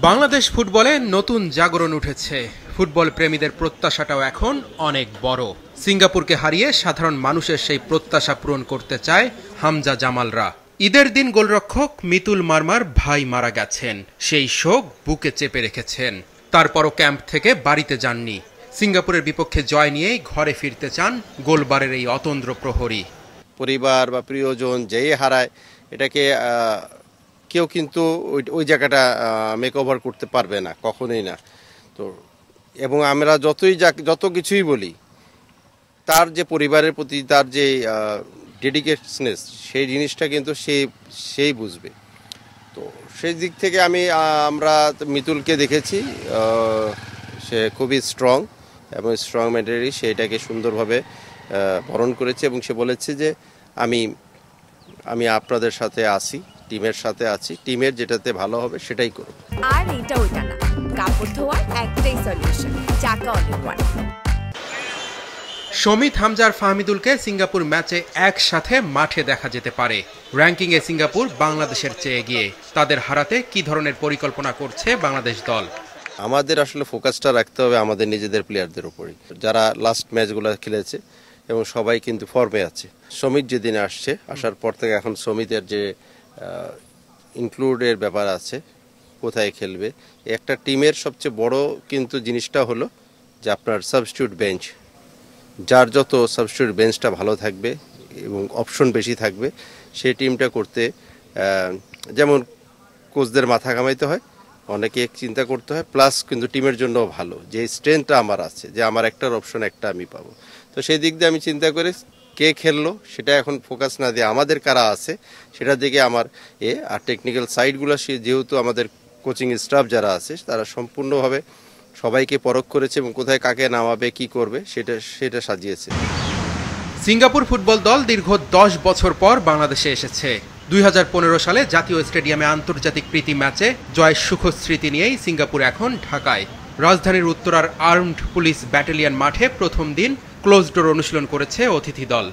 বাংলাদেশ ফুটবলে নতুন জাগরণ উঠেছে। ফুটবল প্রেমীদের প্রত্যাশাটাও এখন অনেক বড়। সিঙ্গাপুরকে হারিয়ে সাধারণ মানুষের সেই প্রত্যাশা পূরণ করতে চায় হামজা জামালরা। ঈদের দিন গোলরক্ষক মিতুল মারমার ভাই মারা গেছেন, সেই শোক বুকে চেপে রেখেছেন। তারপরও ক্যাম্প থেকে বাড়িতে যাননি। সিঙ্গাপুরের বিপক্ষে জয় নিয়েই ঘরে ফিরতে চান গোলবারের এই অতন্দ্র প্রহরী। পরিবার বা প্রিয়জন যেই হারায়, এটাকে কেউ কিন্তু ওই জায়গাটা মেক ওভার করতে পারবে না, কখনোই না। তো এবং আমরা যত কিছুই বলি, তার যে পরিবারের প্রতি তার যে ডেডিকেশনেস, সেই জিনিসটা কিন্তু সেই বুঝবে। তো সেই দিক থেকে আমরা মিতুলকে দেখেছি, সে খুবই স্ট্রং এবং স্ট্রং মেন্টালি সেইটাকে সুন্দরভাবে বরণ করেছে এবং সে বলেছে যে আমি আপনাদের সাথে আছি, টিমের সাথে আছি, টিমের যেটাতে ভালো হবে সেটাই করব। আর এটা ওইটা না, কাপড় ধোয়ার একটাই সলিউশন, চাকা অল-ইন-ওয়ান। শমিত, হামজার ফাহমিদুলকে সিঙ্গাপুর ম্যাচে একসাথে মাঠে দেখা যেতে পারে। র্যাঙ্কিংয়ে সিঙ্গাপুর বাংলাদেশের চেয়ে এগিয়ে। তাদের হারাতে কি ধরনের পরিকল্পনা করছে বাংলাদেশ দল? আমাদের আসলে ফোকাসটা রাখতে হবে আমাদের নিজেদের প্লেয়ারদের উপরই, যারা লাস্ট ম্যাচগুলো খেলেছে এবং সবাই কিন্তু ফর্মে আছে। সমিত যেদিন আসার পর থেকে এখন সমিতের যে ইনক্লুডের ব্যাপার আছে, কোথায় খেলবে, একটা টিমের সবচেয়ে বড় কিন্তু জিনিসটা হলো যে আপনার সাবস্টিটিউট বেঞ্চ। যার যত সাবস্টিটিউট বেঞ্চটা ভালো থাকবে এবং অপশন বেশি থাকবে, সেই টিমটা করতে যেমন কোচদের মাথা ঘামাইতে হয়, অনেকে চিন্তা করতে হয়, প্লাস কিন্তু টিমের জন্য ভালো যে স্ট্রেংথটা আমার আছে, যে আমার একটার অপশন একটা আমি পাবো। তো সেই দিক দিয়ে আমি চিন্তা করে কে খেললো সেটা এখন ফোকাস না দিয়ে আমাদের কারা আছে সেটার দিকে আমার আর টেকনিক্যাল সাইডগুলো যেহেতু আমাদের কোচিং স্টাফ যারা আছে তারা সম্পূর্ণভাবে সবাইকে পরখ করেছে এবং কোথায় কাকে নামাবে কি করবে সেটা সাজিয়েছে। সিঙ্গাপুর ফুটবল দল দীর্ঘ 10 বছর পর বাংলাদেশে এসেছে। 2015 সালে জাতীয় স্টেডিয়ামে আন্তর্জাতিক প্রীতি ম্যাচে জয়ের সুখস্মৃতি নিয়েই সিঙ্গাপুর এখন ঢাকায়। রাজধানীর উত্তরার আর্মড পুলিশ ব্যাটালিয়ন মাঠে প্রথম দিন ক্লোজ ডোর অনুশীলন করেছে অতিথি দল।